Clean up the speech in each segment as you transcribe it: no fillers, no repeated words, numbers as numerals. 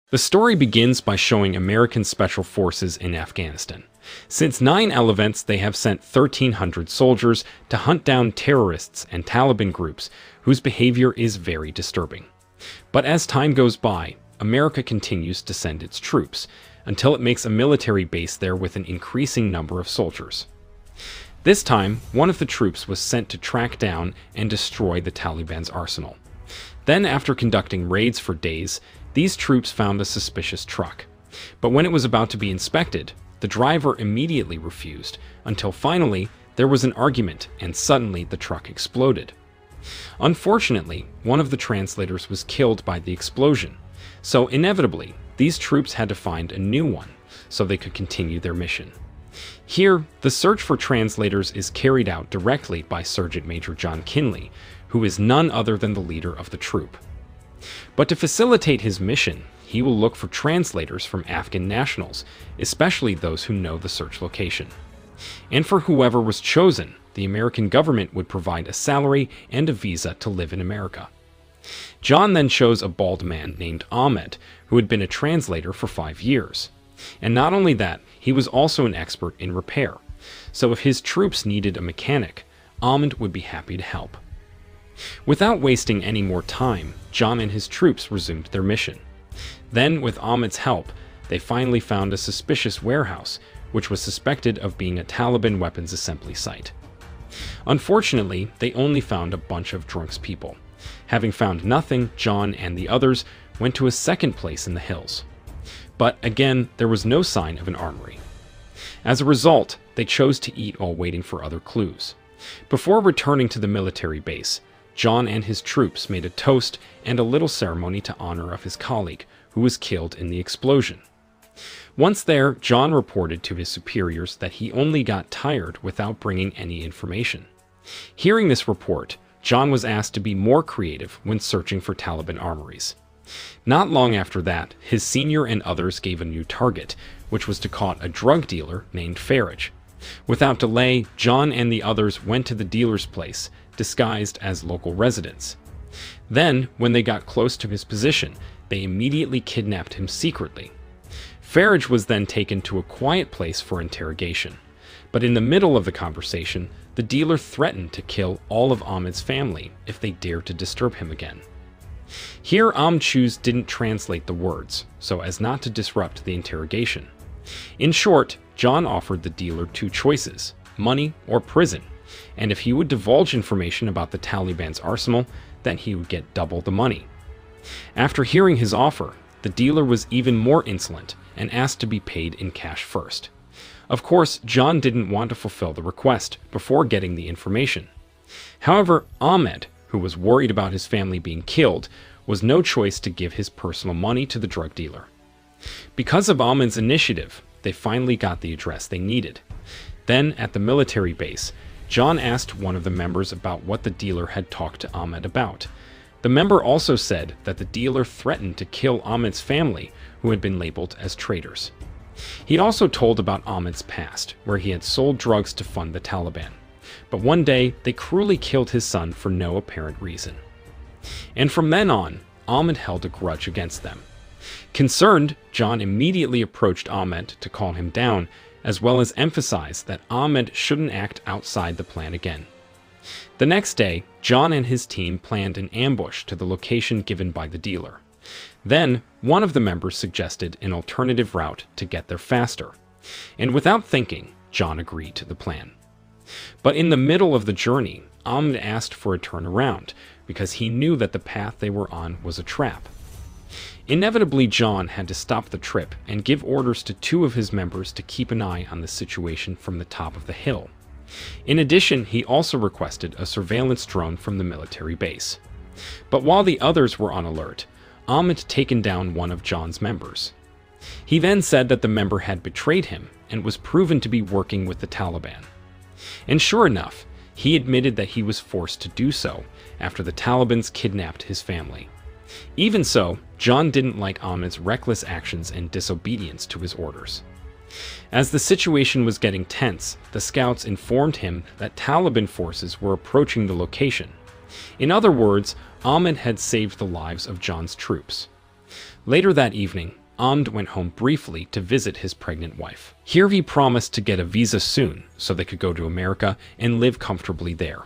The story begins by showing American Special Forces in Afghanistan. Since 9/11 events, they have sent 1,300 soldiers to hunt down terrorists and Taliban groups whose behavior is very disturbing. But as time goes by, America continues to send its troops, until it makes a military base there with an increasing number of soldiers. This time, one of the troops was sent to track down and destroy the Taliban's arsenal. Then, after conducting raids for days, these troops found a suspicious truck. But when it was about to be inspected, the driver immediately refused, until finally there was an argument and suddenly the truck exploded. Unfortunately, one of the translators was killed by the explosion, so inevitably these troops had to find a new one so they could continue their mission. Here, the search for translators is carried out directly by Sergeant Major John Kinley, who is none other than the leader of the troop. But to facilitate his mission, he will look for translators from Afghan nationals, especially those who know the search location. And for whoever was chosen, the American government would provide a salary and a visa to live in America. John then chose a bald man named Ahmed, who had been a translator for 5 years. And not only that, he was also an expert in repair, so if his troops needed a mechanic, Ahmed would be happy to help. Without wasting any more time, John and his troops resumed their mission. Then, with Ahmed's help, they finally found a suspicious warehouse, which was suspected of being a Taliban weapons assembly site. Unfortunately, they only found a bunch of drunk people. Having found nothing, John and the others went to a second place in the hills. But again, there was no sign of an armory. As a result, they chose to eat while waiting for other clues. Before returning to the military base, John and his troops made a toast and a little ceremony to honor of his colleague, who was killed in the explosion. Once there, John reported to his superiors that he only got tired without bringing any information. Hearing this report, John was asked to be more creative when searching for Taliban armories. Not long after that, his senior and others gave a new target, which was to caught a drug dealer named Farage. Without delay, John and the others went to the dealer's place, disguised as local residents. Then, when they got close to his position, they immediately kidnapped him secretly. Farage was then taken to a quiet place for interrogation. But in the middle of the conversation, the dealer threatened to kill all of Ahmed's family if they dared to disturb him again. Here, Amchuz didn't translate the words, so as not to disrupt the interrogation. In short, John offered the dealer 2 choices, money or prison, and if he would divulge information about the Taliban's arsenal, then he would get double the money. After hearing his offer, the dealer was even more insolent and asked to be paid in cash first. Of course, John didn't want to fulfill the request before getting the information. However, Ahmed, who was worried about his family being killed, was no choice to give his personal money to the drug dealer. Because of Ahmed's initiative, they finally got the address they needed. Then, at the military base, John asked one of the members about what the dealer had talked to Ahmed about. The member also said that the dealer threatened to kill Ahmed's family, who had been labeled as traitors. He also told about Ahmed's past, where he had sold drugs to fund the Taliban. But one day, they cruelly killed his son for no apparent reason. And from then on, Ahmed held a grudge against them. Concerned, John immediately approached Ahmed to calm him down, as well as emphasize that Ahmed shouldn't act outside the plan again. The next day, John and his team planned an ambush to the location given by the dealer. Then, one of the members suggested an alternative route to get there faster. And without thinking, John agreed to the plan. But in the middle of the journey, Ahmed asked for a turnaround, because he knew that the path they were on was a trap. Inevitably, John had to stop the trip and give orders to 2 of his members to keep an eye on the situation from the top of the hill. In addition, he also requested a surveillance drone from the military base. But while the others were on alert, Ahmed had taken down one of John's members. He then said that the member had betrayed him and was proven to be working with the Taliban. And sure enough, he admitted that he was forced to do so after the Taliban kidnapped his family. Even so, John didn't like Ahmed's reckless actions and disobedience to his orders. As the situation was getting tense, the scouts informed him that Taliban forces were approaching the location. In other words, Ahmed had saved the lives of John's troops. Later that evening, Ahmed went home briefly to visit his pregnant wife. Here he promised to get a visa soon so they could go to America and live comfortably there.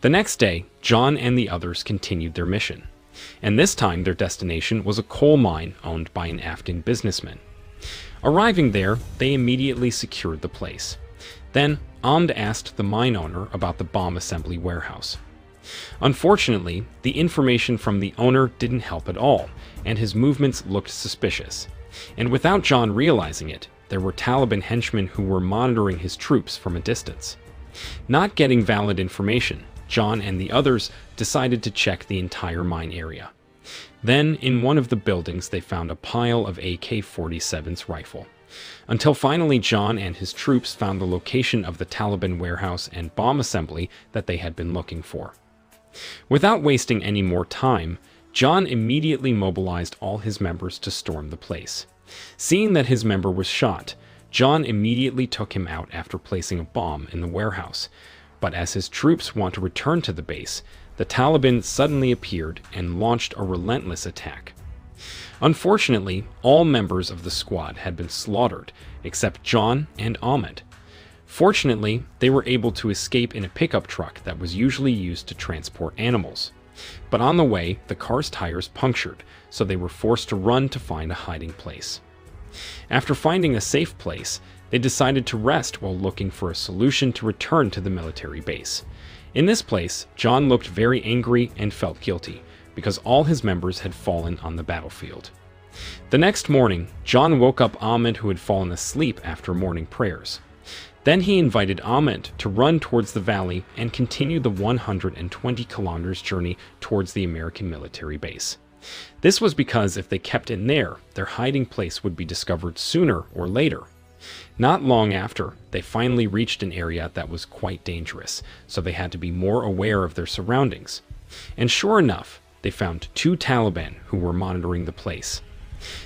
The next day, John and the others continued their mission, and this time their destination was a coal mine owned by an Afghan businessman. Arriving there, they immediately secured the place. Then, Ahmed asked the mine owner about the bomb assembly warehouse. Unfortunately, the information from the owner didn't help at all, and his movements looked suspicious. And without John realizing it, there were Taliban henchmen who were monitoring his troops from a distance. Not getting valid information, John and the others decided to check the entire mine area. Then, in one of the buildings, they found a pile of AK-47's rifle. Until finally John and his troops found the location of the Taliban warehouse and bomb assembly that they had been looking for. Without wasting any more time, John immediately mobilized all his members to storm the place. Seeing that his member was shot, John immediately took him out after placing a bomb in the warehouse. But as his troops want to return to the base, the Taliban suddenly appeared and launched a relentless attack. Unfortunately, all members of the squad had been slaughtered, except John and Ahmed. Fortunately, they were able to escape in a pickup truck that was usually used to transport animals. But on the way, the car's tires punctured, so they were forced to run to find a hiding place. After finding a safe place, they decided to rest while looking for a solution to return to the military base. In this place, John looked very angry and felt guilty, because all his members had fallen on the battlefield. The next morning, John woke up Ahmed, who had fallen asleep after morning prayers. Then he invited Ahmed to run towards the valley and continue the 120 kilometers journey towards the American military base. This was because if they kept in there, their hiding place would be discovered sooner or later. Not long after, they finally reached an area that was quite dangerous, so they had to be more aware of their surroundings. And sure enough, they found 2 Taliban who were monitoring the place.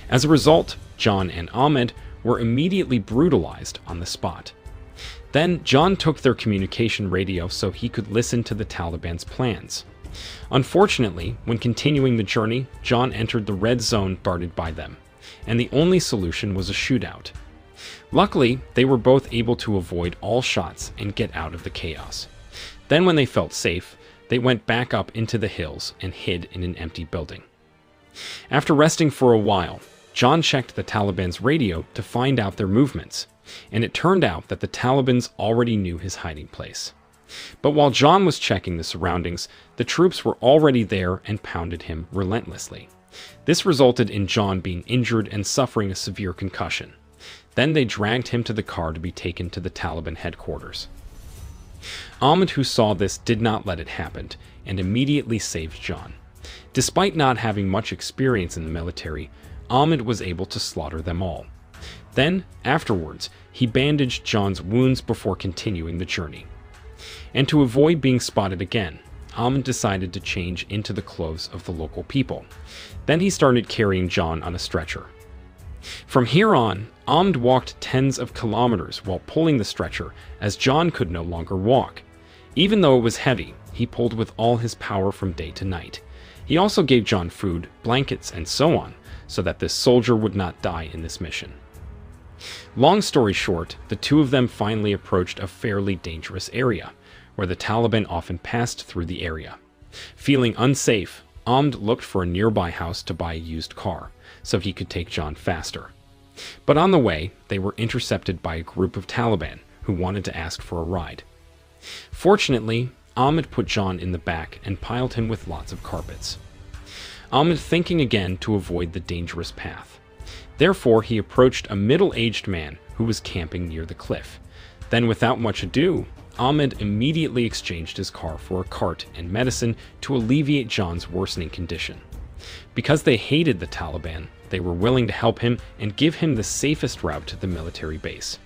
As a result, John and Ahmed were immediately brutalized on the spot. Then John took their communication radio so he could listen to the Taliban's plans. Unfortunately, when continuing the journey, John entered the red zone guarded by them, and the only solution was a shootout. Luckily, they were both able to avoid all shots and get out of the chaos. Then when they felt safe, they went back up into the hills and hid in an empty building. After resting for a while, John checked the Taliban's radio to find out their movements, and it turned out that the Talibans already knew his hiding place. But while John was checking the surroundings, the troops were already there and pounded him relentlessly. This resulted in John being injured and suffering a severe concussion. Then they dragged him to the car to be taken to the Taliban headquarters. Ahmed, who saw this, did not let it happen and immediately saved John. Despite not having much experience in the military, Ahmed was able to slaughter them all. Then, afterwards, he bandaged John's wounds before continuing the journey. And to avoid being spotted again, Ahmed decided to change into the clothes of the local people. Then he started carrying John on a stretcher. From here on, Ahmed walked tens of kilometers while pulling the stretcher, as John could no longer walk. Even though it was heavy, he pulled with all his power from day to night. He also gave John food, blankets, and so on, so that this soldier would not die in this mission. Long story short, the two of them finally approached a fairly dangerous area, where the Taliban often passed through the area. Feeling unsafe, Ahmed looked for a nearby house to buy a used car, so he could take John faster. But on the way, they were intercepted by a group of Taliban who wanted to ask for a ride. Fortunately, Ahmed put John in the back and piled him with lots of carpets. Ahmed thinking again to avoid the dangerous path. Therefore, he approached a middle-aged man who was camping near the cliff. Then, without much ado, Ahmed immediately exchanged his car for a cart and medicine to alleviate John's worsening condition. Because they hated the Taliban, they were willing to help him and give him the safest route to the military base.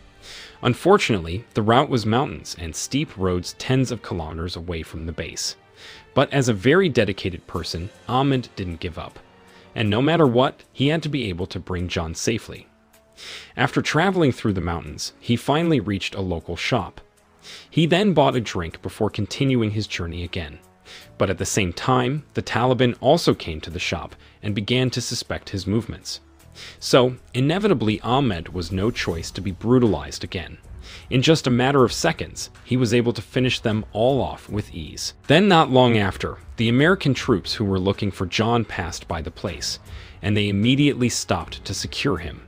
Unfortunately, the route was mountains and steep roads tens of kilometers away from the base. But as a very dedicated person, Ahmed didn't give up. And no matter what, he had to be able to bring John safely. After traveling through the mountains, he finally reached a local shop. He then bought a drink before continuing his journey again. But at the same time, the Taliban also came to the shop and began to suspect his movements. So, inevitably, Ahmed was no choice to be brutalized again. In just a matter of seconds, he was able to finish them all off with ease. Then, not long after, the American troops who were looking for John passed by the place, and they immediately stopped to secure him.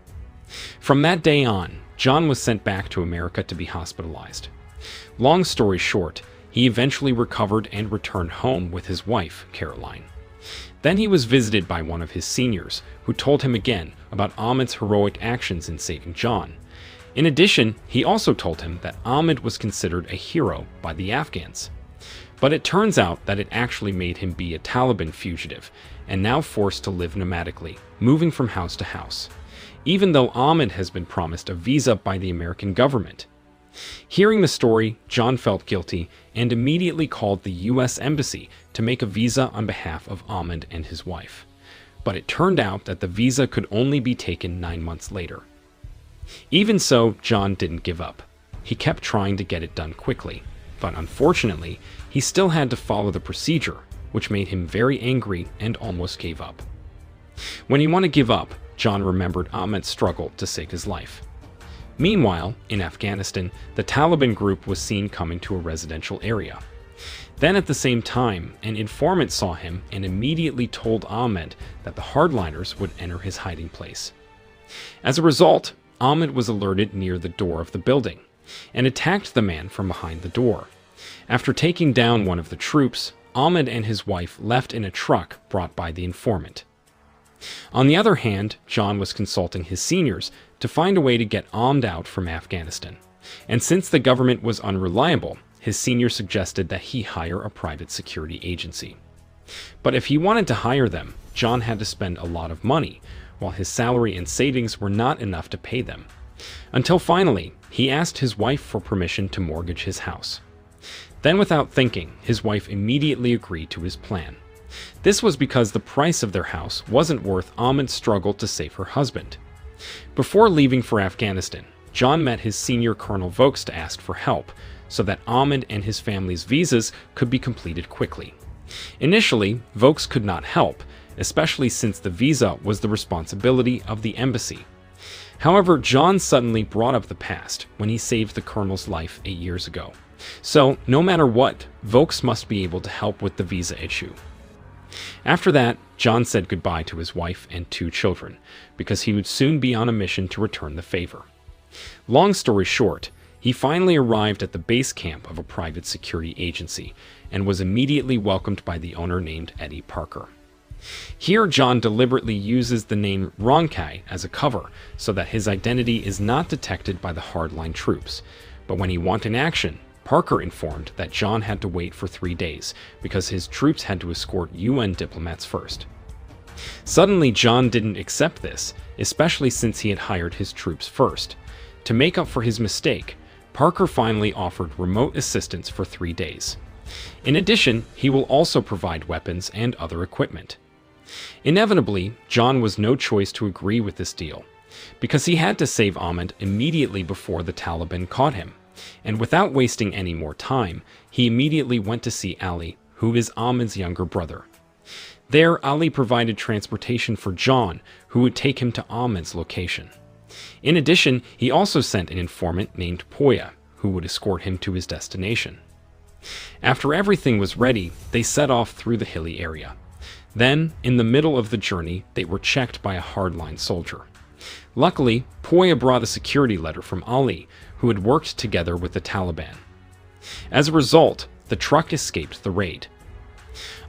From that day on, John was sent back to America to be hospitalized. Long story short, he eventually recovered and returned home with his wife, Caroline. Then he was visited by one of his seniors, who told him again about Ahmed's heroic actions in saving John. In addition, he also told him that Ahmed was considered a hero by the Afghans. But it turns out that it actually made him be a Taliban fugitive, and now forced to live nomadically, moving from house to house, even though Ahmed has been promised a visa by the American government. Hearing the story, John felt guilty and immediately called the U.S. Embassy to make a visa on behalf of Ahmed and his wife. But it turned out that the visa could only be taken 9 months later. Even so, John didn't give up. He kept trying to get it done quickly, but unfortunately, he still had to follow the procedure, which made him very angry and almost gave up. When he wanted to give up, John remembered Ahmed's struggle to save his life. Meanwhile, in Afghanistan, the Taliban group was seen coming to a residential area. Then at the same time, an informant saw him and immediately told Ahmed that the hardliners would enter his hiding place. As a result, Ahmed was alerted near the door of the building and attacked the man from behind the door. After taking down one of the troops, Ahmed and his wife left in a truck brought by the informant. On the other hand, John was consulting his seniors to find a way to get Ahmed out from Afghanistan. And since the government was unreliable, his senior suggested that he hire a private security agency. But if he wanted to hire them, John had to spend a lot of money, while his salary and savings were not enough to pay them. Until finally, he asked his wife for permission to mortgage his house. Then without thinking, his wife immediately agreed to his plan. This was because the price of their house wasn't worth Ahmed's struggle to save her husband. Before leaving for Afghanistan, John met his senior Colonel Vokes to ask for help, so that Ahmed and his family's visas could be completed quickly. Initially, Vokes could not help, especially since the visa was the responsibility of the embassy. However, John suddenly brought up the past when he saved the colonel's life 8 years ago. So, no matter what, Vokes must be able to help with the visa issue. After that, John said goodbye to his wife and 2 children, because he would soon be on a mission to return the favor. Long story short, he finally arrived at the base camp of a private security agency, and was immediately welcomed by the owner named Eddie Parker. Here, John deliberately uses the name Ronkai as a cover, so that his identity is not detected by the hardline troops. But when he wanted action, Parker informed that John had to wait for 3 days, because his troops had to escort UN diplomats first. Suddenly, John didn't accept this, especially since he had hired his troops first. To make up for his mistake, Parker finally offered remote assistance for 3 days. In addition, he will also provide weapons and other equipment. Inevitably, John was no choice to agree with this deal, because he had to save Ahmed immediately before the Taliban caught him. And without wasting any more time, he immediately went to see Ali, who is Ahmed's younger brother. There, Ali provided transportation for John, who would take him to Ahmed's location. In addition, he also sent an informant named Poya, who would escort him to his destination. After everything was ready, they set off through the hilly area. Then, in the middle of the journey, they were checked by a hardline soldier. Luckily, Poya brought a security letter from Ali, who had worked together with the Taliban. As a result, the truck escaped the raid.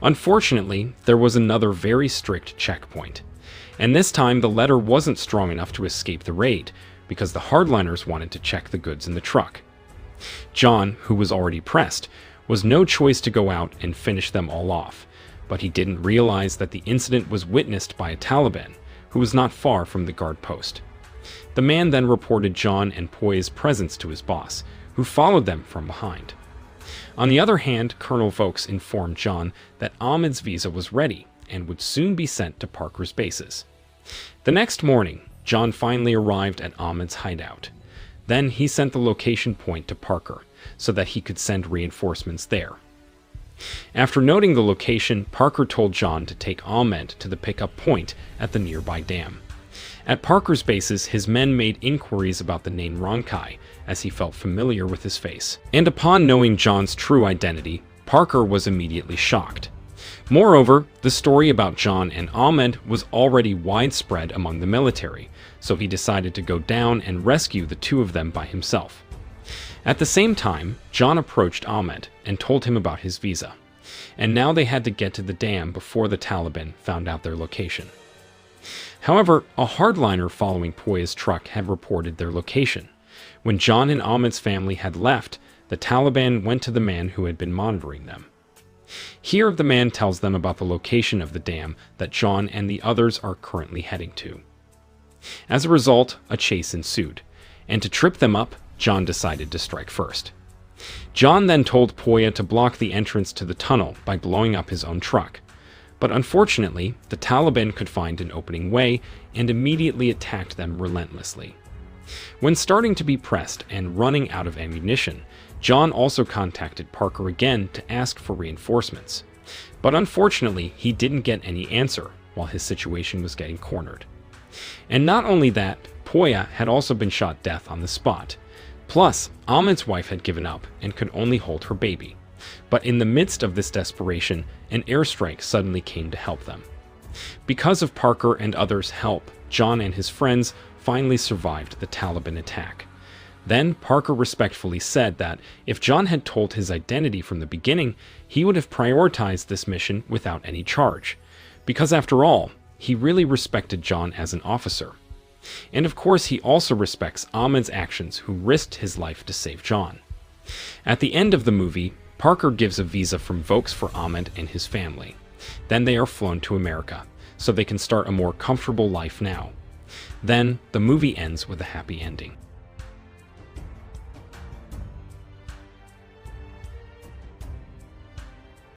Unfortunately, there was another very strict checkpoint, and this time the letter wasn't strong enough to escape the raid, because the hardliners wanted to check the goods in the truck. John, who was already pressed, was no choice to go out and finish them all off, but he didn't realize that the incident was witnessed by a Taliban, who was not far from the guard post. The man then reported John and Poya's presence to his boss, who followed them from behind. On the other hand, Colonel Vokes informed John that Ahmed's visa was ready and would soon be sent to Parker's bases. The next morning, John finally arrived at Ahmed's hideout. Then he sent the location point to Parker, so that he could send reinforcements there. After noting the location, Parker told John to take Ahmed to the pickup point at the nearby dam. At Parker's bases, his men made inquiries about the name Ronkai, as he felt familiar with his face. And upon knowing John's true identity, Parker was immediately shocked. Moreover, the story about John and Ahmed was already widespread among the military, so he decided to go down and rescue the two of them by himself. At the same time, John approached Ahmed and told him about his visa, and now they had to get to the dam before the Taliban found out their location. However, a hardliner following Poya's truck had reported their location. When John and Ahmed's family had left, the Taliban went to the man who had been monitoring them. Here, the man tells them about the location of the dam that John and the others are currently heading to. As a result, a chase ensued, and to trip them up, John decided to strike first. John then told Poya to block the entrance to the tunnel by blowing up his own truck. But unfortunately, the Taliban could find an opening way and immediately attacked them relentlessly. When starting to be pressed and running out of ammunition, John also contacted Parker again to ask for reinforcements. But unfortunately, he didn't get any answer while his situation was getting cornered. And not only that, Poya had also been shot dead on the spot. Plus, Ahmed's wife had given up and could only hold her baby. But in the midst of this desperation, an airstrike suddenly came to help them. Because of Parker and others' help, John and his friends finally survived the Taliban attack. Then Parker respectfully said that if John had told his identity from the beginning, he would have prioritized this mission without any charge. Because after all, he really respected John as an officer. And of course, he also respects Ahmed's actions, who risked his life to save John. At the end of the movie, Parker gives a visa from Vokes for Ahmed and his family. Then they are flown to America, so they can start a more comfortable life now. Then, the movie ends with a happy ending.